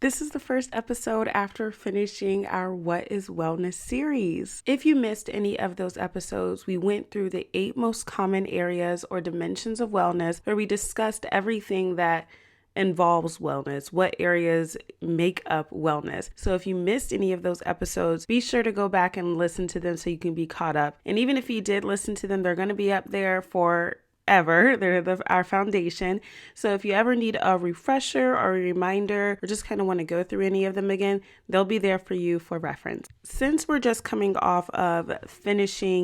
This is the first episode after finishing our What is Wellness series. If you missed any of those episodes, we went through the 8 most common areas or dimensions of wellness where we discussed everything that involves wellness, what areas make up wellness. So if you missed any of those episodes, be sure to go back and listen to them so you can be caught up. And even if you did listen to them, they're going to be up there for ever. They're our foundation. So if you ever need a refresher or a reminder or just kind of want to go through any of them again, they'll be there for you for reference. Since we're just coming off of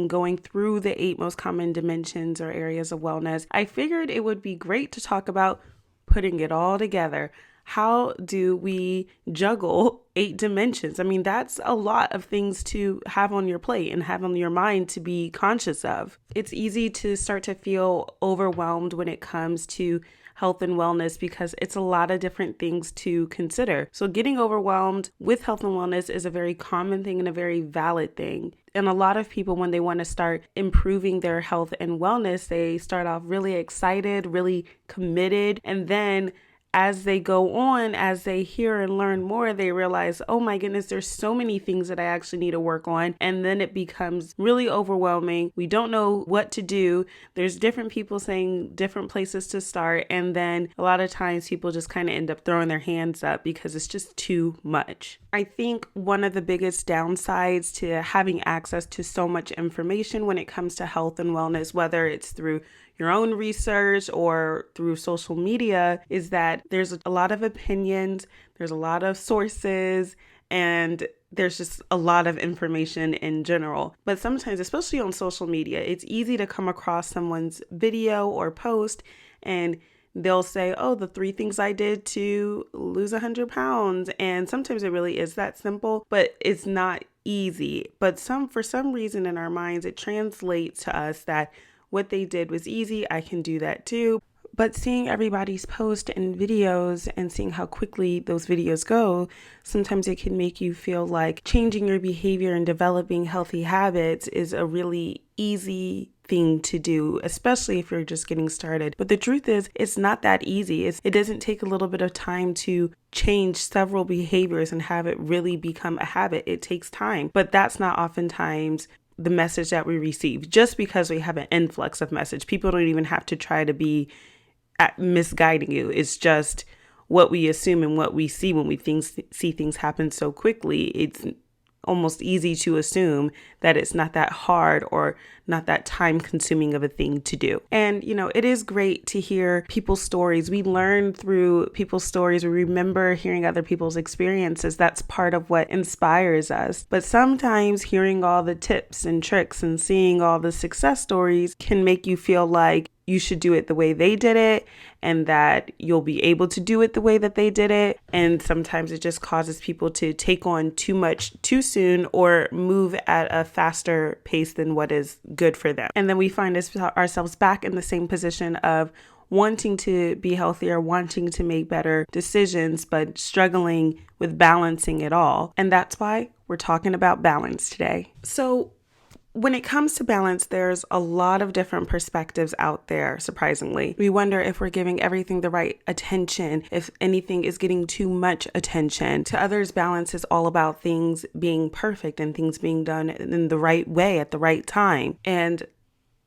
going through the 8 most common dimensions or areas of wellness, I figured it would be great to talk about putting it all together. How do we juggle 8 dimensions? I mean, that's a lot of things to have on your plate and have on your mind to be conscious of. It's easy to start to feel overwhelmed when it comes to health and wellness because it's a lot of different things to consider. So getting overwhelmed with health and wellness is a very common thing and a very valid thing. And a lot of people, when they want to start improving their health and wellness, they start off really excited, really committed, and then as they go on, as they hear and learn more, they realize, oh my goodness, there's so many things that I actually need to work on. And then it becomes really overwhelming. We don't know what to do. There's different people saying different places to start. And then a lot of times people just kind of end up throwing their hands up because it's just too much. I think one of the biggest downsides to having access to so much information when it comes to health and wellness, whether it's through your own research or through social media, is that there's a lot of opinions, there's a lot of sources, and there's just a lot of information in general. But sometimes, especially on social media, it's easy to come across someone's video or post and they'll say, oh, the 3 things I did to lose 100 pounds. And sometimes it really is that simple, but it's not easy. But for some reason in our minds, it translates to us that what they did was easy. I can do that too. But seeing everybody's posts and videos and seeing how quickly those videos go, sometimes it can make you feel like changing your behavior and developing healthy habits is a really easy thing to do, especially if you're just getting started. But the truth is, it's not that easy. It doesn't take a little bit of time to change several behaviors and have it really become a habit. It takes time, but that's not oftentimes the message that we receive. Just because we have an influx of message, people don't even have to try to be misguiding you. It's just what we assume and what we see when we see things happen so quickly. It's almost easy to assume that it's not that hard or not that time consuming of a thing to do. And, it is great to hear people's stories. We learn through people's stories. We remember hearing other people's experiences. That's part of what inspires us. But sometimes hearing all the tips and tricks and seeing all the success stories can make you feel like you should do it the way they did it and that you'll be able to do it the way that they did it. And sometimes it just causes people to take on too much too soon or move at a faster pace than what is good for them. And then we find ourselves back in the same position of wanting to be healthier, wanting to make better decisions, but struggling with balancing it all. And that's why we're talking about balance today. So when it comes to balance, there's a lot of different perspectives out there, surprisingly. We wonder if we're giving everything the right attention, if anything is getting too much attention. To others, balance is all about things being perfect and things being done in the right way at the right time. And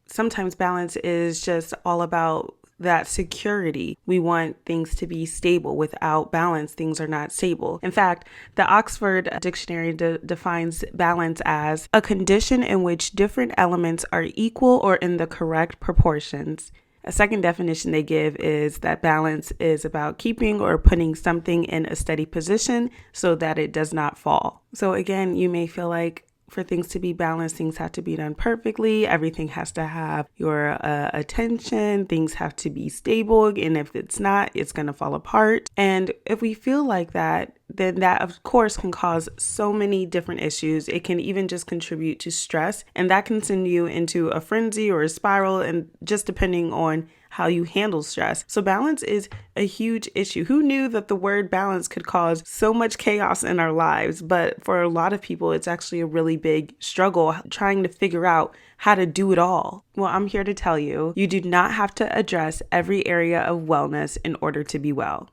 sometimes balance is just all about that security. We want things to be stable. Without balance, things are not stable. In fact, the Oxford Dictionary defines balance as a condition in which different elements are equal or in the correct proportions. A second definition they give is that balance is about keeping or putting something in a steady position so that it does not fall. So again, you may feel like for things to be balanced, things have to be done perfectly. Everything has to have your attention. Things have to be stable. And if it's not, it's going to fall apart. And if we feel like that, then that, of course, can cause so many different issues. It can even just contribute to stress. And that can send you into a frenzy or a spiral, and just depending on how you handle stress. So balance is a huge issue. Who knew that the word balance could cause so much chaos in our lives? But for a lot of people, it's actually a really big struggle trying to figure out how to do it all. Well, I'm here to tell you, you do not have to address every area of wellness in order to be well.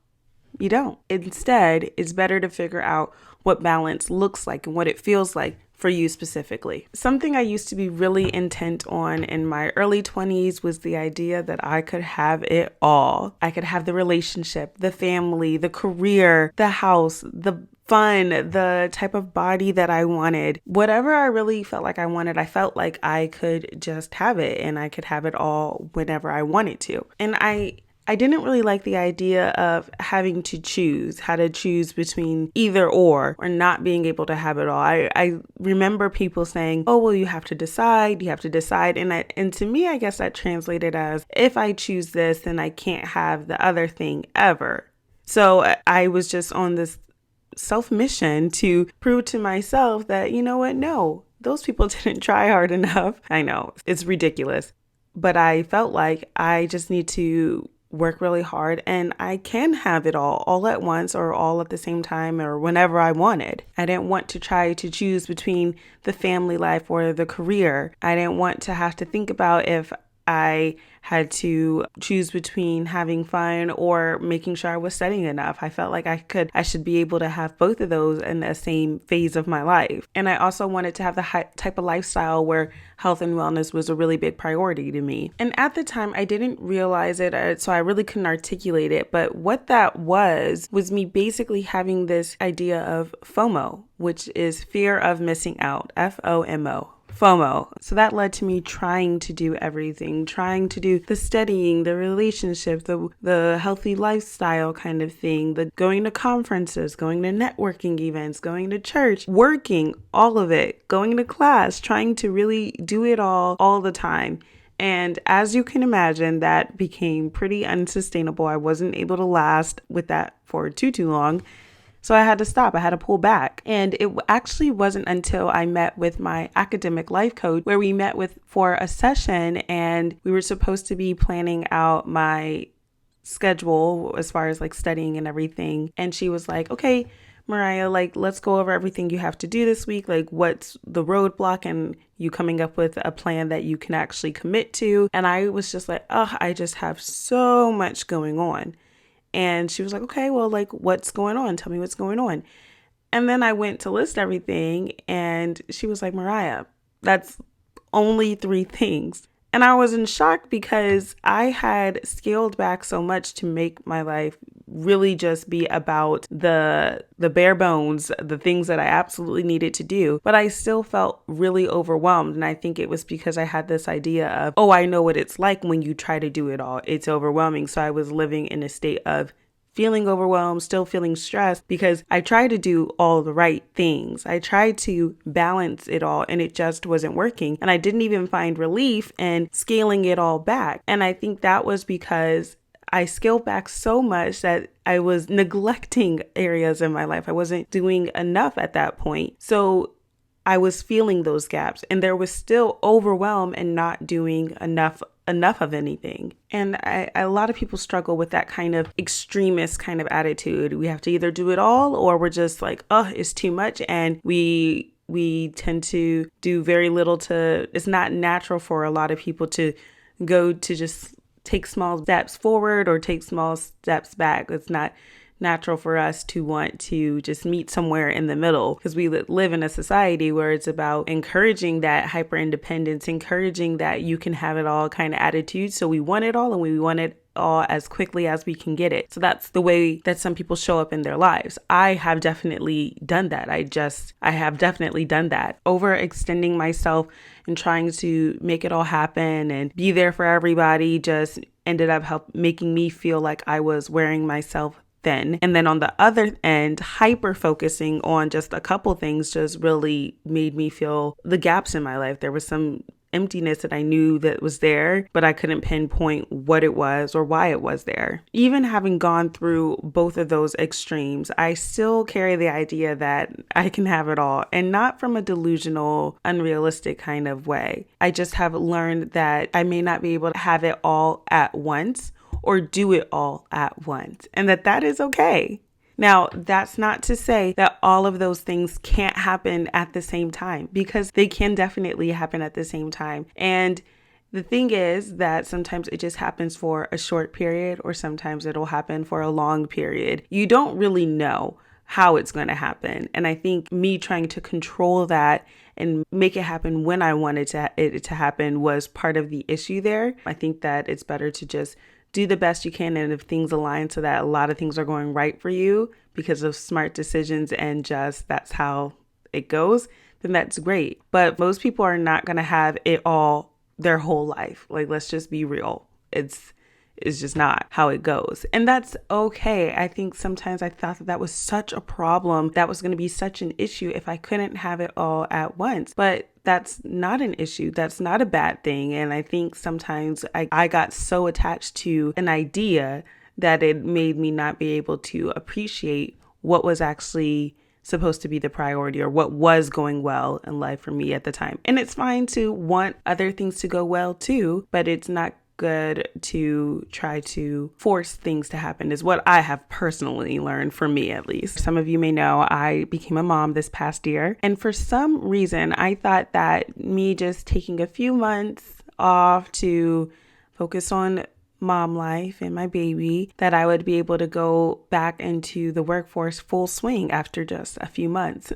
you don't. Instead, it's better to figure out what balance looks like and what it feels like for you specifically. Something I used to be really intent on in my early 20s was the idea that I could have it all. I could have the relationship, the family, the career, the house, the fun, the type of body that I wanted. Whatever I really felt like I wanted, I felt like I could just have it, and I could have it all whenever I wanted to. And I didn't really like the idea of having to choose, how to choose between either or not being able to have it all. I remember people saying, oh, well, you have to decide. And to me, I guess that translated as, if I choose this, then I can't have the other thing ever. So I was just on this self-mission to prove to myself that, you know what, no, those people didn't try hard enough. I know, it's ridiculous. But I felt like I just need to work really hard and I can have it all at once or all at the same time or whenever I wanted. I didn't want to try to choose between the family life or the career. I didn't want to have to think about if I had to choose between having fun or making sure I was studying enough. I felt like I should be able to have both of those in the same phase of my life. And I also wanted to have the type of lifestyle where health and wellness was a really big priority to me. And at the time, I didn't realize it, so I really couldn't articulate it. But what that was me basically having this idea of FOMO, which is fear of missing out, FOMO. FOMO. So that led to me trying to do everything, trying to do the studying, the relationship, the healthy lifestyle kind of thing, the going to conferences, going to networking events, going to church, working, all of it, going to class, trying to really do it all the time. And as you can imagine, that became pretty unsustainable. I wasn't able to last with that for too long. So I had to stop. I had to pull back. And it actually wasn't until I met with my academic life coach where we met for a session and we were supposed to be planning out my schedule as far as like studying and everything. And she was like, okay, Mariah, like, let's go over everything you have to do this week. Like, what's the roadblock and you coming up with a plan that you can actually commit to. And I was just like, oh, I just have so much going on. And she was like, okay, well, like, what's going on? Tell me what's going on. And then I went to list everything and she was like, Mariah, that's only 3 things. And I was in shock because I had scaled back so much to make my life really just be about the bare bones, the things that I absolutely needed to do. But I still felt really overwhelmed. And I think it was because I had this idea of, oh, I know what it's like when you try to do it all. It's overwhelming. So I was living in a state of feeling overwhelmed, still feeling stressed because I tried to do all the right things. I tried to balance it all and it just wasn't working. And I didn't even find relief in scaling it all back. And I think that was because I scaled back so much that I was neglecting areas in my life. I wasn't doing enough at that point. So I was feeling those gaps and there was still overwhelm and not doing enough of anything. And a lot of people struggle with that kind of extremist kind of attitude. We have to either do it all or we're just like, oh, it's too much. And we tend to do very little it's not natural for a lot of people to go to just take small steps forward or take small steps back. It's not natural for us to want to just meet somewhere in the middle because we live in a society where it's about encouraging that hyper independence, encouraging that you can have it all kind of attitude. So we want it all and we want it all as quickly as we can get it. So that's the way that some people show up in their lives. I have definitely done that. I have definitely done that. Overextending myself and trying to make it all happen and be there for everybody just ended up making me feel like I was wearing myself thin. And then on the other end, hyper focusing on just a couple things just really made me feel the gaps in my life. There was some emptiness that I knew that was there, but I couldn't pinpoint what it was or why it was there. Even having gone through both of those extremes, I still carry the idea that I can have it all, and not from a delusional, unrealistic kind of way. I just have learned that I may not be able to have it all at once or do it all at once, and that is okay. Now, that's not to say that all of those things can't happen at the same time, because they can definitely happen at the same time. And The thing is that sometimes it just happens for a short period, or sometimes it'll happen for a long period. You don't really know how it's going to happen. And I think me trying to control that and make it happen when I wanted it to happen was part of the issue there. I think that it's better to just do the best you can. And if things align so that a lot of things are going right for you because of smart decisions and just that's how it goes, then that's great. But most people are not going to have it all their whole life. Like, let's just be real. It's just not how it goes. And that's okay. I think sometimes I thought that was such a problem. That was going to be such an issue if I couldn't have it all at once. But that's not an issue. That's not a bad thing. And I think sometimes I got so attached to an idea that it made me not be able to appreciate what was actually supposed to be the priority or what was going well in life for me at the time. And it's fine to want other things to go well too, but it's not good to try to force things to happen, is what I have personally learned, for me at least. Some of you may know I became a mom this past year. And for some reason, I thought that me just taking a few months off to focus on mom life and my baby, that I would be able to go back into the workforce full swing after just a few months.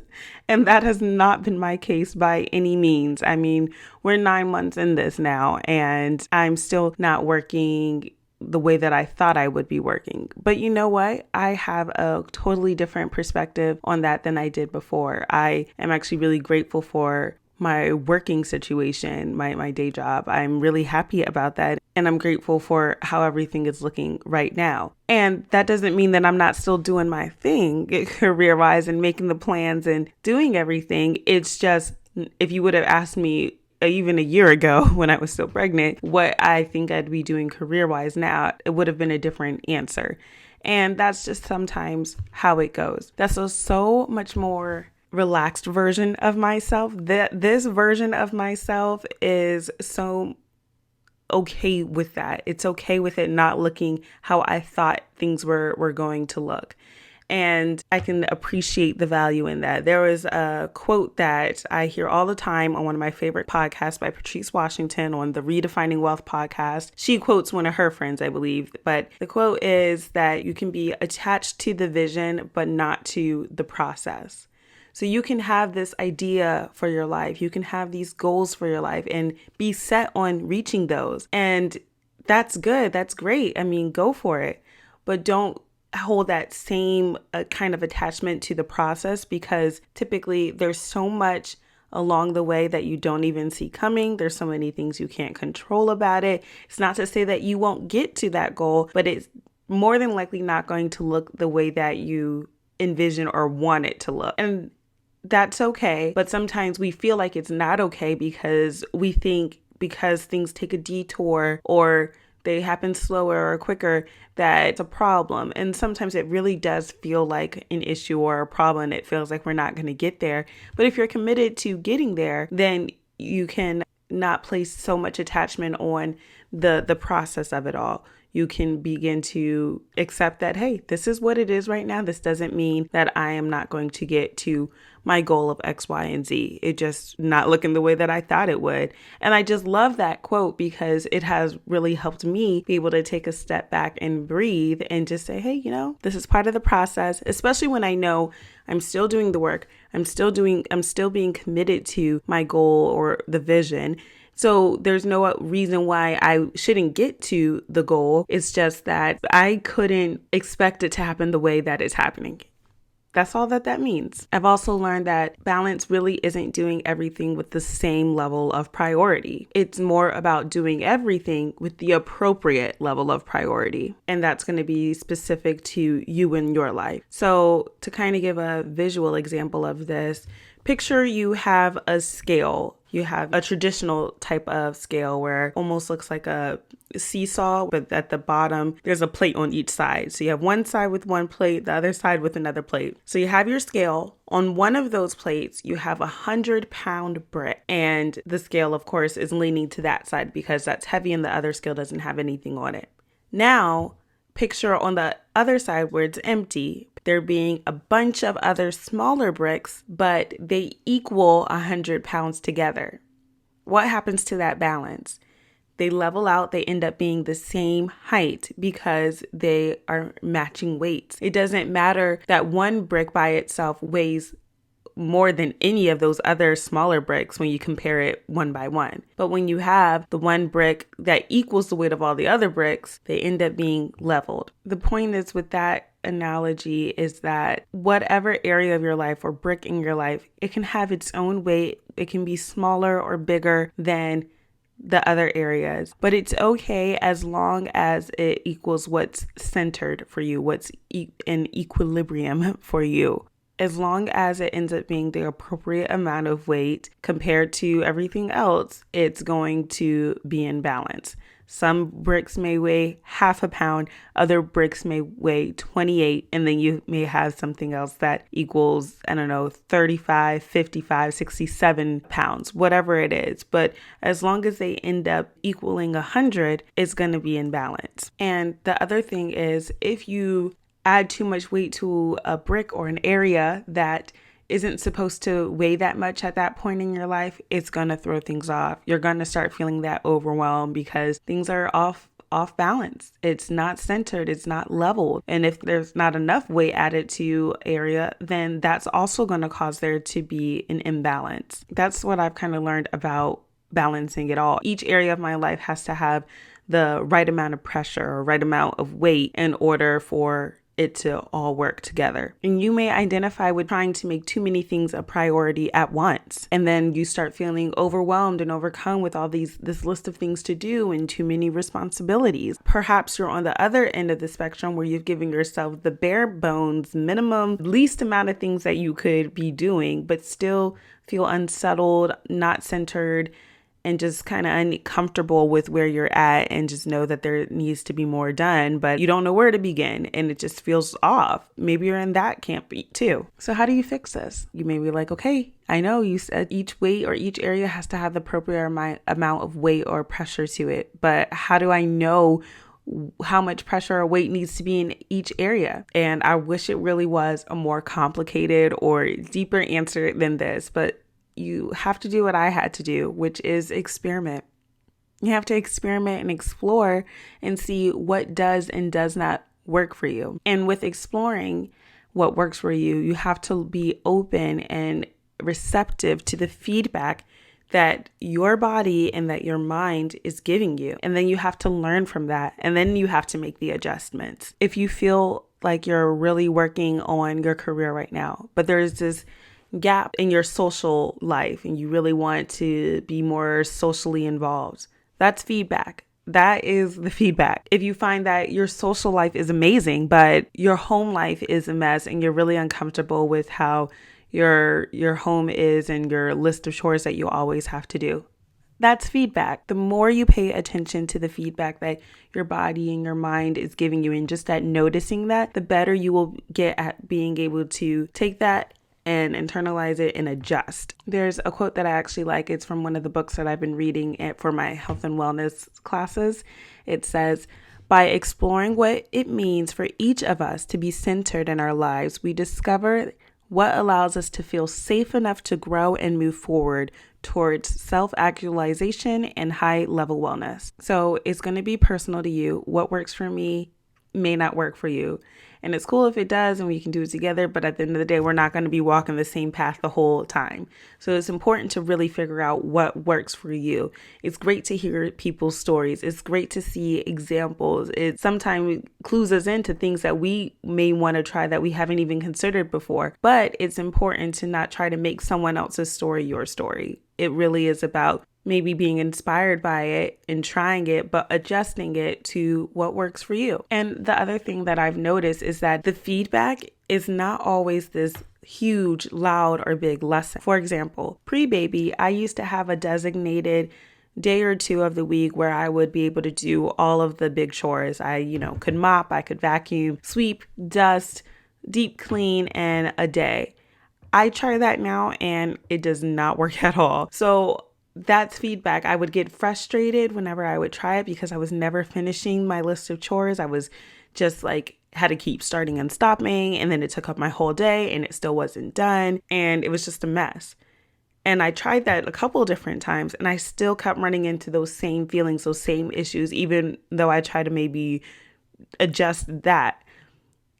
And that has not been my case by any means. I mean, we're 9 months in this now, and I'm still not working the way that I thought I would be working. But you know what? I have a totally different perspective on that than I did before. I am actually really grateful for my working situation, my day job. I'm really happy about that. And I'm grateful for how everything is looking right now. And that doesn't mean that I'm not still doing my thing career-wise and making the plans and doing everything. It's just, if you would have asked me even a year ago when I was still pregnant, what I think I'd be doing career-wise now, it would have been a different answer. And that's just sometimes how it goes. That's so much more relaxed version of myself. This version of myself is so okay with that. It's okay with it not looking how I thought things were going to look. And I can appreciate the value in that. There was a quote that I hear all the time on one of my favorite podcasts by Patrice Washington on the Redefining Wealth podcast. She quotes one of her friends, I believe. But the quote is that you can be attached to the vision, but not to the process. So you can have this idea for your life. You can have these goals for your life and be set on reaching those. And that's good. That's great. I mean, go for it. But don't hold that same kind of attachment to the process, because typically there's so much along the way that you don't even see coming. There's so many things you can't control about it. It's not to say that you won't get to that goal, but it's more than likely not going to look the way that you envision or want it to look. And that's okay. But sometimes we feel like it's not okay because we think because things take a detour or they happen slower or quicker that it's a problem. And sometimes it really does feel like an issue or a problem, and it feels like we're not going to get there. But if you're committed to getting there, then you can not place so much attachment on the process of it all. You can begin to accept that, hey, this is what it is right now. This doesn't mean that I am not going to get to my goal of X, Y, and Z. It just not looking the way that I thought it would. And I just love that quote because it has really helped me be able to take a step back and breathe and just say, hey, this is part of the process, especially when I know I'm still doing the work. I'm still being committed to my goal or the vision. So there's no reason why I shouldn't get to the goal. It's just that I couldn't expect it to happen the way that it's happening. That's all that means. I've also learned that balance really isn't doing everything with the same level of priority. It's more about doing everything with the appropriate level of priority. And that's going to be specific to you and your life. So to kind of give a visual example of this, picture you have a scale. You have a traditional type of scale where it almost looks like a seesaw, but at the bottom, there's a plate on each side. So you have one side with one plate, the other side with another plate. So you have your scale. On one of those plates, you have 100-pound brick. And the scale, of course, is leaning to that side because that's heavy and the other scale doesn't have anything on it. Now, picture on the other side where it's empty, there being a bunch of other smaller bricks, but they equal 100 pounds together. What happens to that balance? they level out, they end up being the same height because they are matching weights. It doesn't matter that one brick by itself weighs more than any of those other smaller bricks when you compare it one by one. But when you have the one brick that equals the weight of all the other bricks, they end up being leveled. The point is with that analogy is that whatever area of your life or brick in your life, it can have its own weight. It can be smaller or bigger than the other areas, but it's okay as long as it equals what's centered for you, what's in equilibrium for you. As long as it ends up being the appropriate amount of weight compared to everything else, it's going to be in balance. Some bricks may weigh half a pound, other bricks may weigh 28, and then you may have something else that equals, 35, 55, 67 pounds, whatever it is. But as long as they end up equaling 100, it's going to be in balance. And the other thing is, if you add too much weight to a brick or an area that isn't supposed to weigh that much at that point in your life, it's going to throw things off. You're going to start feeling that overwhelm because things are off balance. It's not centered. It's not leveled. And if there's not enough weight added to area, then that's also going to cause there to be an imbalance. That's what I've kind of learned about balancing it all. Each area of my life has to have the right amount of pressure or right amount of weight in order for it to all work together. And you may identify with trying to make too many things a priority at once. And then you start feeling overwhelmed and overcome with all this list of things to do and too many responsibilities. Perhaps you're on the other end of the spectrum where you've given yourself the bare bones, minimum, least amount of things that you could be doing, but still feel unsettled, not centered, and just kind of uncomfortable with where you're at and just know that there needs to be more done, but you don't know where to begin and it just feels off. Maybe you're in that camp too. So how do you fix this? You may be like, okay, I know you said each weight or each area has to have the appropriate amount of weight or pressure to it, but how do I know how much pressure or weight needs to be in each area? And I wish it really was a more complicated or deeper answer than this, but you have to do what I had to do, which is experiment. You have to experiment and explore and see what does and does not work for you. And with exploring what works for you, you have to be open and receptive to the feedback that your body and that your mind is giving you. And then you have to learn from that. And then you have to make the adjustments. If you feel like you're really working on your career right now, but there's this gap in your social life and you really want to be more socially involved, that's feedback. That is the feedback. If you find that your social life is amazing, but your home life is a mess and you're really uncomfortable with how your home is and your list of chores that you always have to do, that's feedback. The more you pay attention to the feedback that your body and your mind is giving you and just that noticing that, the better you will get at being able to take that and internalize it and adjust. There's a quote that I actually like. It's from one of the books that I've been reading for my health and wellness classes. It says, by exploring what it means for each of us to be centered in our lives, we discover what allows us to feel safe enough to grow and move forward towards self-actualization and high-level wellness. So it's going to be personal to you. What works for me may not work for you. And it's cool if it does and we can do it together, but at the end of the day, we're not going to be walking the same path the whole time. So it's important to really figure out what works for you. It's great to hear people's stories. It's great to see examples. It sometimes clues us into things that we may want to try that we haven't even considered before. But it's important to not try to make someone else's story your story. It really is about maybe being inspired by it and trying it, but adjusting it to what works for you. And the other thing that I've noticed is that the feedback is not always this huge, loud, or big lesson. For example, pre-baby, I used to have a designated day or two of the week where I would be able to do all of the big chores. I, could mop, I could vacuum, sweep, dust, deep clean in a day. I try that now and it does not work at all. So that's feedback. I would get frustrated whenever I would try it because I was never finishing my list of chores. I was just had to keep starting and stopping, and then it took up my whole day and it still wasn't done, and it was just a mess. And I tried that a couple of different times and I still kept running into those same feelings, those same issues, even though I tried to maybe adjust that.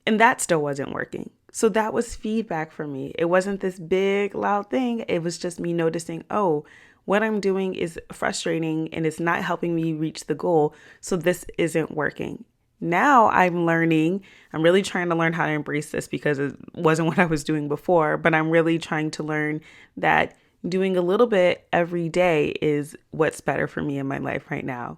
And that still wasn't working. So that was feedback for me. It wasn't this big, loud thing. It was just me noticing, oh, what I'm doing is frustrating and it's not helping me reach the goal. So this isn't working. Now I'm really trying to learn how to embrace this because it wasn't what I was doing before, but I'm really trying to learn that doing a little bit every day is what's better for me in my life right now.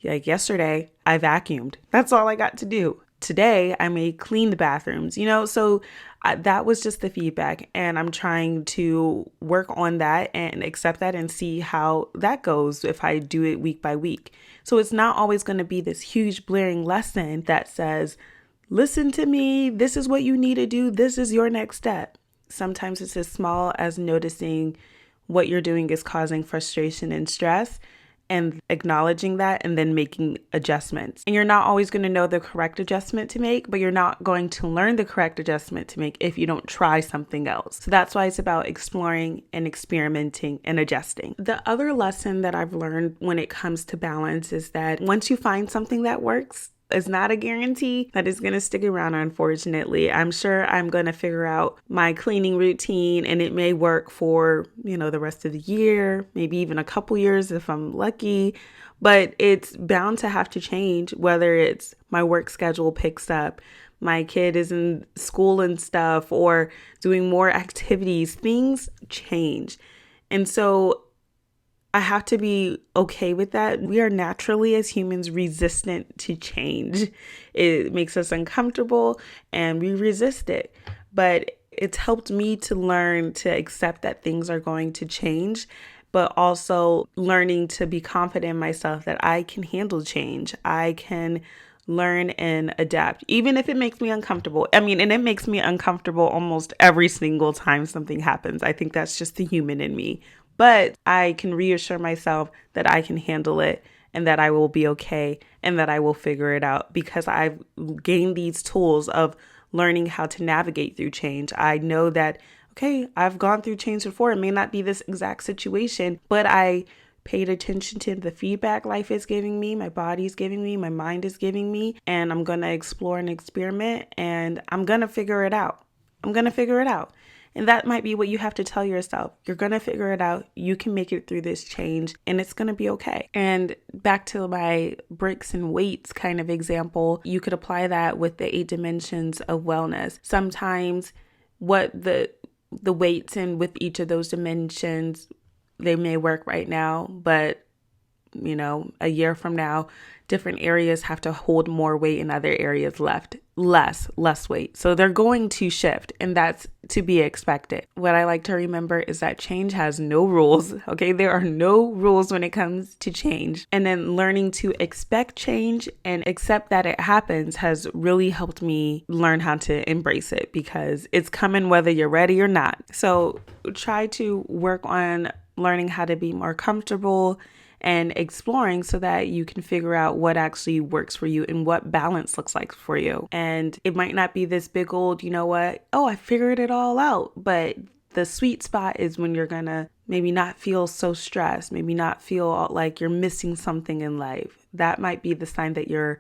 Like yesterday, I vacuumed. That's all I got to do. Today, I may clean the bathrooms, so that was just the feedback. And I'm trying to work on that and accept that and see how that goes if I do it week by week. So it's not always going to be this huge blaring lesson that says, listen to me, this is what you need to do, this is your next step. Sometimes it's as small as noticing what you're doing is causing frustration and stress and acknowledging that and then making adjustments. And you're not always going to know the correct adjustment to make, but you're not going to learn the correct adjustment to make if you don't try something else. So that's why it's about exploring and experimenting and adjusting. The other lesson that I've learned when it comes to balance is that once you find something that works, it's not a guarantee that it's going to stick around, unfortunately. I'm sure I'm going to figure out my cleaning routine and it may work for, the rest of the year, maybe even a couple years if I'm lucky, but it's bound to have to change, whether it's my work schedule picks up, my kid is in school and stuff, or doing more activities. Things change. And so I have to be okay with that. We are naturally, as humans, resistant to change. It makes us uncomfortable and we resist it. But it's helped me to learn to accept that things are going to change, but also learning to be confident in myself that I can handle change. I can learn and adapt, even if it makes me uncomfortable. And it makes me uncomfortable almost every single time something happens. I think that's just the human in me. But I can reassure myself that I can handle it and that I will be okay and that I will figure it out because I've gained these tools of learning how to navigate through change. I know that, okay, I've gone through change before. It may not be this exact situation, but I paid attention to the feedback life is giving me, my body's giving me, my mind is giving me, and I'm going to explore and experiment and I'm going to figure it out. And that might be what you have to tell yourself. You're going to figure it out. You can make it through this change and it's going to be okay. And back to my bricks and weights kind of example, you could apply that with the 8 dimensions of wellness. Sometimes what the weights in with each of those dimensions, they may work right now, but a year from now, different areas have to hold more weight and other areas less weight. So they're going to shift and that's to be expected. What I like to remember is that change has no rules. Okay. There are no rules when it comes to change. And then learning to expect change and accept that it happens has really helped me learn how to embrace it because it's coming whether you're ready or not. So try to work on learning how to be more comfortable and exploring so that you can figure out what actually works for you and what balance looks like for you. And it might not be this big old, I figured it all out. But the sweet spot is when you're gonna maybe not feel so stressed, maybe not feel like you're missing something in life. That might be the sign that you're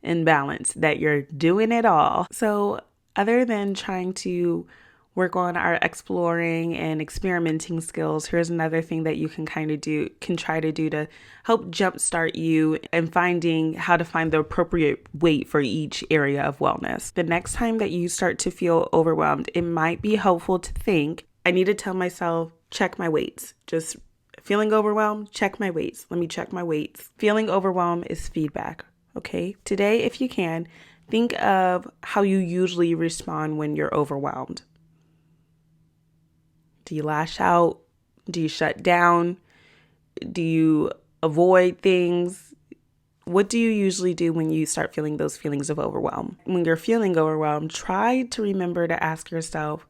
in balance, that you're doing it all. So other than trying to work on our exploring and experimenting skills, here's another thing that you can try to do to help jumpstart you and finding how to find the appropriate weight for each area of wellness. The next time that you start to feel overwhelmed, it might be helpful to think, I need to tell myself, check my weights. Just feeling overwhelmed, check my weights. Let me check my weights. Feeling overwhelmed is feedback. Okay. Today, if you can, think of how you usually respond when you're overwhelmed. Do you lash out? Do you shut down? Do you avoid things? What do you usually do when you start feeling those feelings of overwhelm? When you're feeling overwhelmed, try to remember to ask yourself,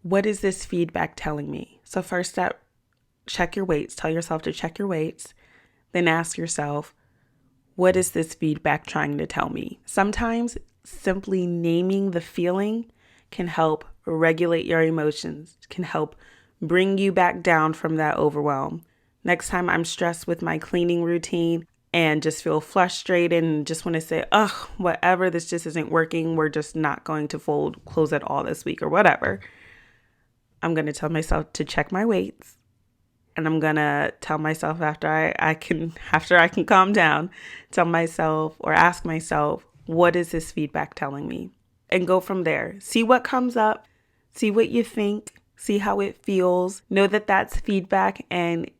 what is this feedback telling me? So first step, check your weights. Tell yourself to check your weights. Then ask yourself, what is this feedback trying to tell me? Sometimes simply naming the feeling can help regulate your emotions, can help bring you back down from that overwhelm. Next time I'm stressed with my cleaning routine and just feel frustrated and just want to say, ugh, whatever, this just isn't working. We're just not going to fold clothes at all this week or whatever. I'm going to tell myself to check my weights. And I'm going to tell myself after I can calm down, tell myself or ask myself, what is this feedback telling me? And go from there. See what comes up. See what you think. See how it feels. Know that that's feedback, and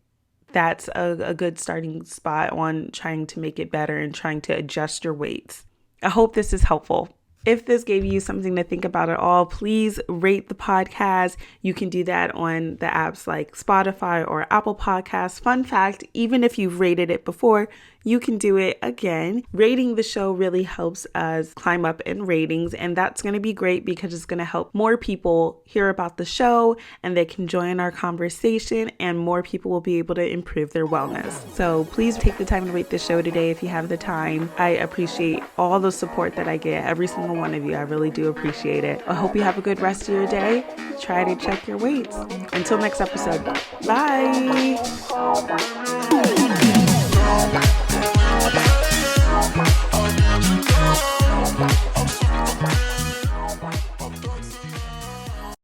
that's a good starting spot on trying to make it better and trying to adjust your weights. I hope this is helpful. If this gave you something to think about at all, please rate the podcast. You can do that on the apps like Spotify or Apple Podcasts. Fun fact, even if you've rated it before, you can do it again. Rating the show really helps us climb up in ratings, and that's going to be great because it's going to help more people hear about the show and they can join our conversation, and more people will be able to improve their wellness. So please take the time to rate the show today if you have the time. I appreciate all the support that I get, every single one of you. I really do appreciate it. I hope you have a good rest of your day. Try to check your weights. Until next episode. Bye.